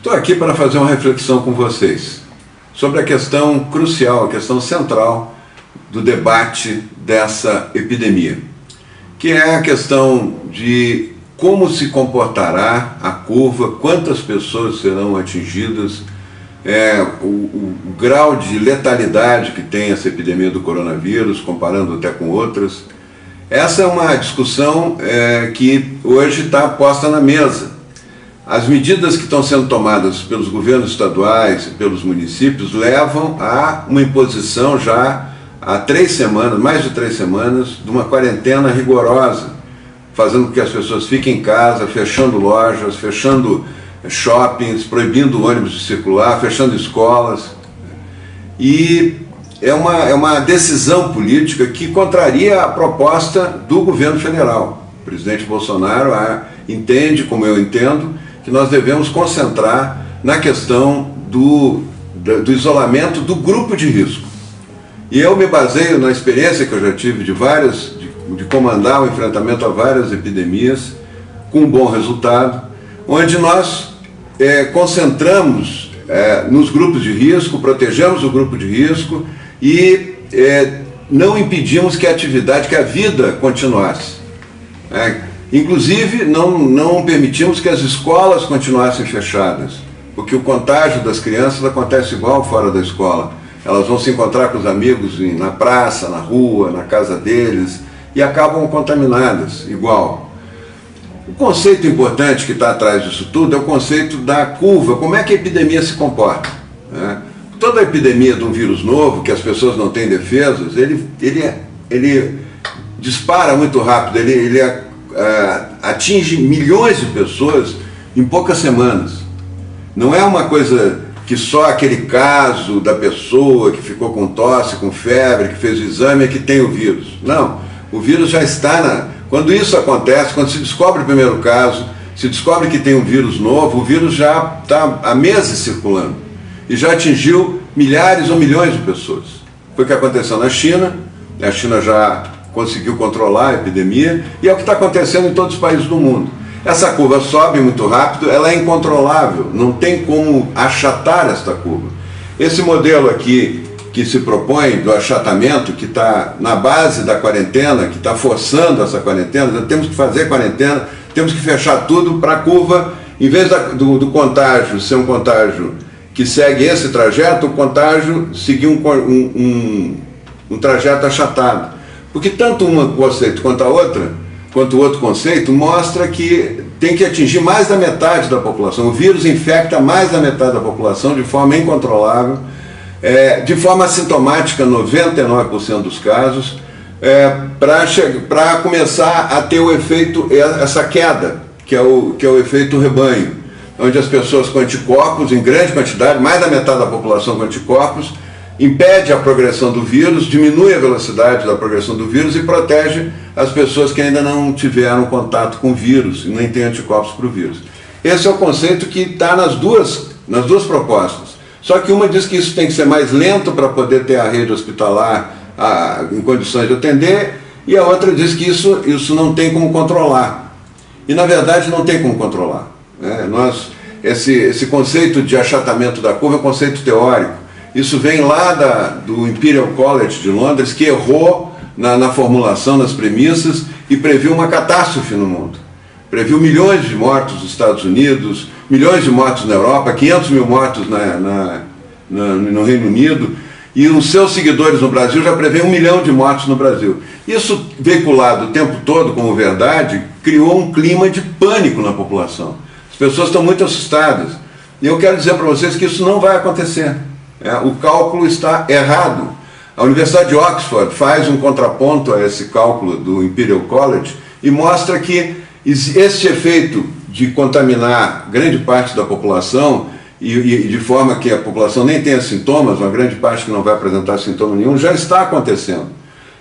Estou aqui para fazer uma reflexão com vocês sobre a questão crucial, a questão central do debate dessa epidemia, que é a questão de como se comportará a curva, quantas pessoas serão atingidas, o grau de letalidade que tem essa epidemia do coronavírus, comparando até com outras. Essa é uma discussão que hoje está posta na mesa. As medidas que estão sendo tomadas pelos governos estaduais e pelos municípios levam a uma imposição já há 3 semanas, mais de 3 semanas, de uma quarentena rigorosa, fazendo com que as pessoas fiquem em casa, fechando lojas, fechando shoppings, proibindo ônibus de circular, fechando escolas. E é uma decisão política que contraria a proposta do governo federal. O presidente Bolsonaro entende, como eu entendo, que nós devemos concentrar na questão do isolamento do grupo de risco. E eu me baseio na experiência que eu já tive de comandar o enfrentamento a várias epidemias, com um bom resultado, onde nós concentramos nos grupos de risco, protegemos o grupo de risco e não impedimos que a vida continuasse. Inclusive, não permitimos que as escolas continuassem fechadas, porque o contágio das crianças acontece igual fora da escola. Elas vão se encontrar com os amigos na praça, na rua, na casa deles, e acabam contaminadas igual. O conceito importante que está atrás disso tudo é o conceito da curva, como é que a epidemia se comporta. Toda epidemia de um vírus novo, que as pessoas não têm defesas, ele dispara muito rápido, ele atinge milhões de pessoas em poucas semanas. Não é uma coisa que só aquele caso da pessoa que ficou com tosse, com febre, que fez o exame é que tem o vírus. Não, o vírus já está Quando isso acontece, quando se descobre o primeiro caso, se descobre que tem um vírus novo, o vírus já está há meses circulando e já atingiu milhares ou milhões de pessoas. Foi o que aconteceu na China. A China já conseguiu controlar a epidemia e é o que está acontecendo em todos os países do mundo. Essa curva sobe muito rápido, ela é incontrolável, não tem como achatar esta curva. Esse modelo aqui que se propõe do achatamento, que está na base da quarentena, que está forçando essa quarentena, temos que fazer quarentena, temos que fechar tudo para a curva, em vez do contágio ser um contágio que segue esse trajeto, o contágio seguir um trajeto achatado. Porque tanto um conceito quanto o outro conceito mostra que tem que atingir mais da metade da população. O vírus infecta mais da metade da população de forma incontrolável, de forma assintomática, 99% dos casos, para começar a ter o efeito, essa queda, que é o efeito rebanho, onde as pessoas com anticorpos, em grande quantidade, mais da metade da população com anticorpos, impede a progressão do vírus, diminui a velocidade da progressão do vírus e protege as pessoas que ainda não tiveram contato com o vírus e nem têm anticorpos para o vírus. Esse é o conceito que está nas duas propostas. Só que uma diz que isso tem que ser mais lento para poder ter a rede hospitalar em condições de atender, e a outra diz que isso não tem como controlar. E na verdade não tem como controlar. Esse conceito de achatamento da curva é um conceito teórico. Isso vem lá do Imperial College de Londres, que errou na formulação, nas premissas, e previu uma catástrofe no mundo. Previu milhões de mortos nos Estados Unidos, milhões de mortos na Europa, 500 mil mortos no Reino Unido, e os seus seguidores no Brasil já prevêem 1 milhão de mortos no Brasil. Isso, veiculado o tempo todo como verdade, criou um clima de pânico na população. As pessoas estão muito assustadas. E eu quero dizer para vocês que isso não vai acontecer. O cálculo está errado. A Universidade de Oxford faz um contraponto a esse cálculo do Imperial College e mostra que esse efeito de contaminar grande parte da população e de forma que a população nem tenha sintomas, uma grande parte que não vai apresentar sintoma nenhum, já está acontecendo.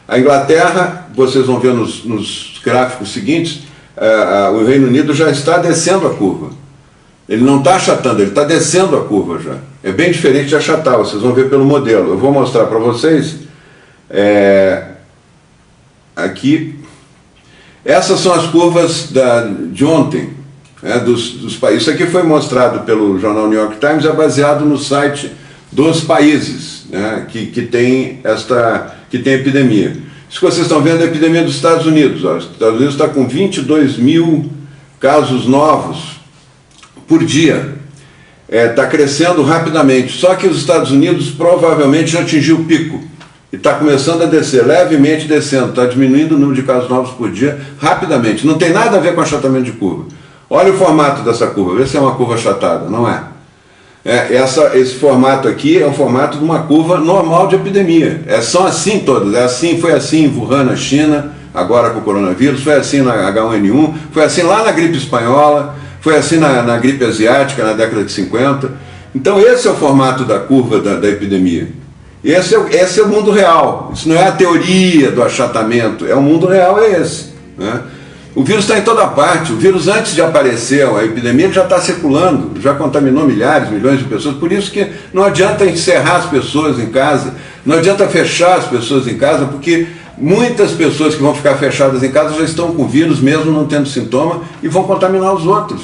A Inglaterra, vocês vão ver nos gráficos seguintes, o Reino Unido já está descendo a curva. Ele não está achatando, ele está descendo a curva já. É bem diferente de achatar, vocês vão ver pelo modelo. Eu vou mostrar para vocês aqui. Essas são as curvas de ontem. dos países. Isso aqui foi mostrado pelo jornal New York Times, é baseado no site dos países, né, que tem epidemia. Isso que vocês estão vendo é a epidemia dos Estados Unidos. Ó. Os Estados Unidos está com 22 mil casos novos por dia. Está crescendo rapidamente. Só que os Estados Unidos provavelmente já atingiu o pico. E está começando a descer, levemente descendo. Está diminuindo o número de casos novos por dia rapidamente. Não tem nada a ver com achatamento de curva. Olha o formato dessa curva. Vê se é uma curva achatada. Não é. Esse formato aqui é o formato de uma curva normal de epidemia. São assim todas. Foi assim em Wuhan, na China, agora com o coronavírus, foi assim na H1N1, foi assim lá na gripe espanhola, foi assim na gripe asiática na década de 50. Então esse é o formato da curva da epidemia. Esse é o mundo real. Isso não é a teoria do achatamento, o mundo real é esse, né? O vírus está em toda parte. O vírus, antes de aparecer a epidemia, ele já está circulando, já contaminou milhares, milhões de pessoas. Por isso que não adianta encerrar as pessoas em casa, não adianta fechar as pessoas em casa, porque muitas pessoas que vão ficar fechadas em casa já estão com o vírus, mesmo não tendo sintoma, e vão contaminar os outros.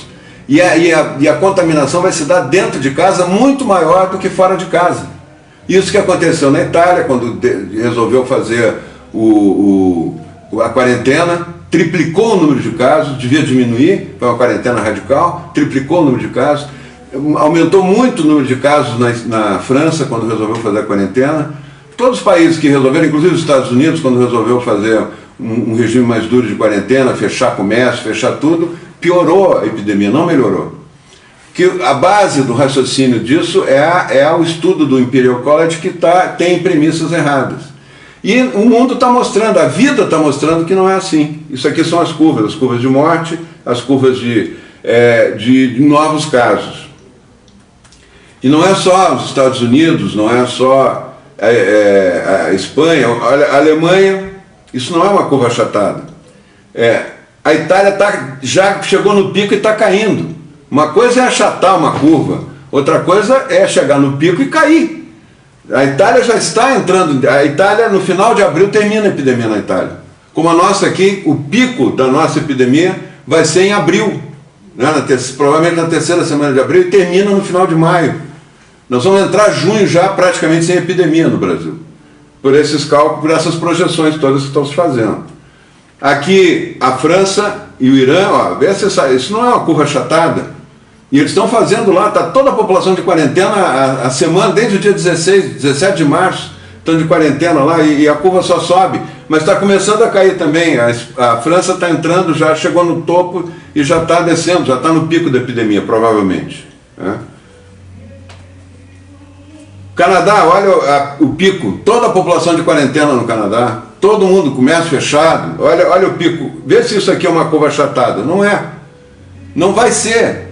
E a contaminação vai se dar dentro de casa muito maior do que fora de casa. Isso que aconteceu na Itália, quando resolveu fazer a quarentena, triplicou o número de casos, devia diminuir, foi uma quarentena radical, triplicou o número de casos, aumentou muito o número de casos na França, quando resolveu fazer a quarentena. Todos os países que resolveram, inclusive os Estados Unidos, quando resolveu fazer um regime mais duro de quarentena, fechar comércio, fechar tudo, piorou a epidemia, não melhorou. Que a base do raciocínio disso é o estudo do Imperial College, que tem premissas erradas. E o mundo está mostrando, a vida está mostrando que não é assim. Isso aqui são as curvas de morte, as curvas de novos casos. E não é só os Estados Unidos, não é só a Espanha, olha, a Alemanha, isso não é uma curva achatada. A Itália já chegou no pico e está caindo. Uma coisa é achatar uma curva, outra coisa é chegar no pico e cair. A Itália já está entrando, a Itália no final de abril termina a epidemia na Itália. Como a nossa aqui, o pico da nossa epidemia vai ser em abril, né? Provavelmente na terceira semana de abril, e termina no final de maio. Nós vamos entrar junho já praticamente sem epidemia no Brasil, por esses cálculos, por essas projeções todas que estão se fazendo. Aqui a França e o Irã, ó, vê se isso não é uma curva achatada. E eles estão fazendo lá, está toda a população de quarentena a semana, desde o dia 17 de março, estão de quarentena lá e a curva só sobe, mas está começando a cair também. A França está entrando, já chegou no topo e já está descendo, já está no pico da epidemia, provavelmente. Canadá, olha o pico, toda a população de quarentena no Canadá, todo mundo, comércio fechado, olha o pico, vê se isso aqui é uma curva achatada. Não é, não vai ser.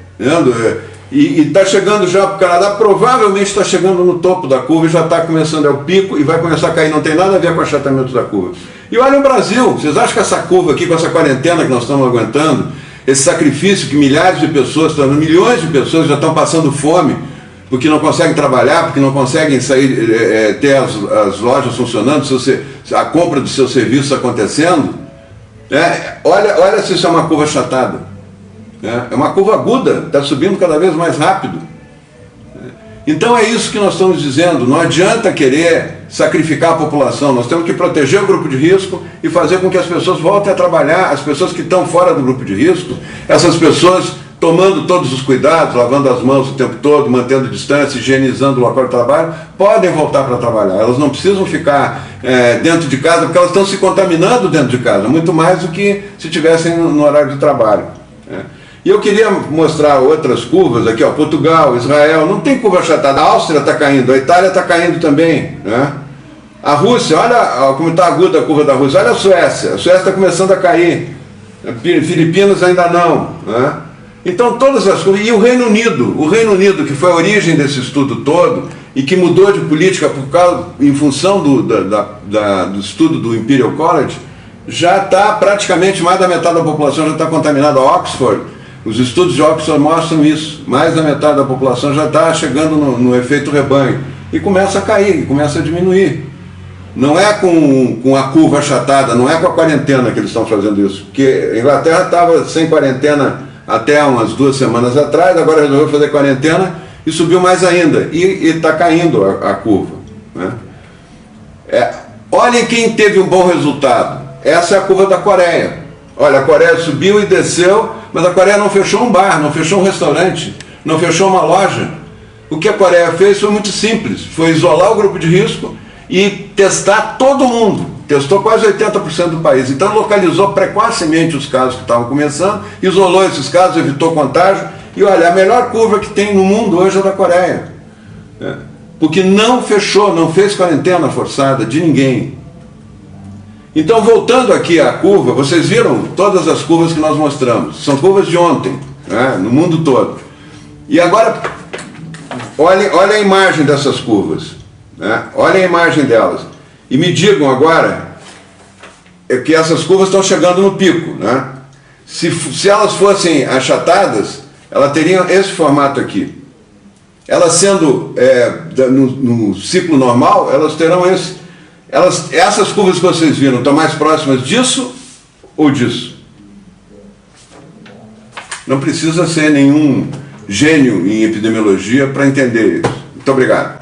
E está chegando já para o Canadá, provavelmente está chegando no topo da curva e já está começando, o pico, e vai começar a cair, não tem nada a ver com o achatamento da curva. E olha o Brasil, vocês acham que essa curva aqui, com essa quarentena que nós estamos aguentando, esse sacrifício que milhares de pessoas, milhões de pessoas já estão passando fome, porque não conseguem trabalhar, porque não conseguem sair, ter as lojas funcionando, a compra dos seus serviços acontecendo, olha se isso é uma curva achatada. É uma curva aguda, está subindo cada vez mais rápido. Então é isso que nós estamos dizendo, não adianta querer sacrificar a população, nós temos que proteger o grupo de risco e fazer com que as pessoas voltem a trabalhar, as pessoas que estão fora do grupo de risco, essas pessoas tomando todos os cuidados, lavando as mãos o tempo todo, mantendo distância, higienizando o local de trabalho, podem voltar para trabalhar. Elas não precisam ficar dentro de casa, porque elas estão se contaminando dentro de casa, muito mais do que se estivessem no horário de trabalho. E eu queria mostrar outras curvas aqui, ó, Portugal, Israel, não tem curva achatada, a Áustria está caindo, a Itália está caindo também, né? A Rússia, olha como está aguda a curva da Rússia, olha a Suécia está começando a cair, Filipinas ainda não, né? Então todas as curvas, e o Reino Unido, que foi a origem desse estudo todo, e que mudou de política em função do estudo do Imperial College, já está praticamente mais da metade da população já está contaminada. A Oxford, os estudos de Oxford mostram isso, mais da metade da população já está chegando no efeito rebanho, e começa a cair, começa a diminuir. Não é com a curva achatada, não é com a quarentena que eles estão fazendo isso, porque a Inglaterra estava sem quarentena até umas 2 semanas atrás, agora resolveu fazer quarentena e subiu mais ainda. E está caindo a curva, né? Olhem quem teve um bom resultado. Essa é a curva da Coreia. Olha, a Coreia subiu e desceu, mas a Coreia não fechou um bar, não fechou um restaurante, não fechou uma loja. O que a Coreia fez foi muito simples, foi isolar o grupo de risco e testar todo mundo. Testou quase 80% do país. Então localizou precocemente os casos que estavam começando, isolou esses casos, evitou contágio. E olha, a melhor curva que tem no mundo hoje é da Coreia. Porque não fechou, não fez quarentena forçada de ninguém. Então, voltando aqui à curva, vocês viram todas as curvas que nós mostramos. São curvas de ontem, né, no mundo todo. E agora, olhem a imagem dessas curvas. Né? Olhem a imagem delas. E me digam agora que essas curvas estão chegando no pico. Né? Se elas fossem achatadas, elas teriam esse formato aqui. Elas sendo no ciclo normal, elas terão esse. Essas curvas que vocês viram estão mais próximas disso ou disso? Não precisa ser nenhum gênio em epidemiologia para entender isso. Muito obrigado.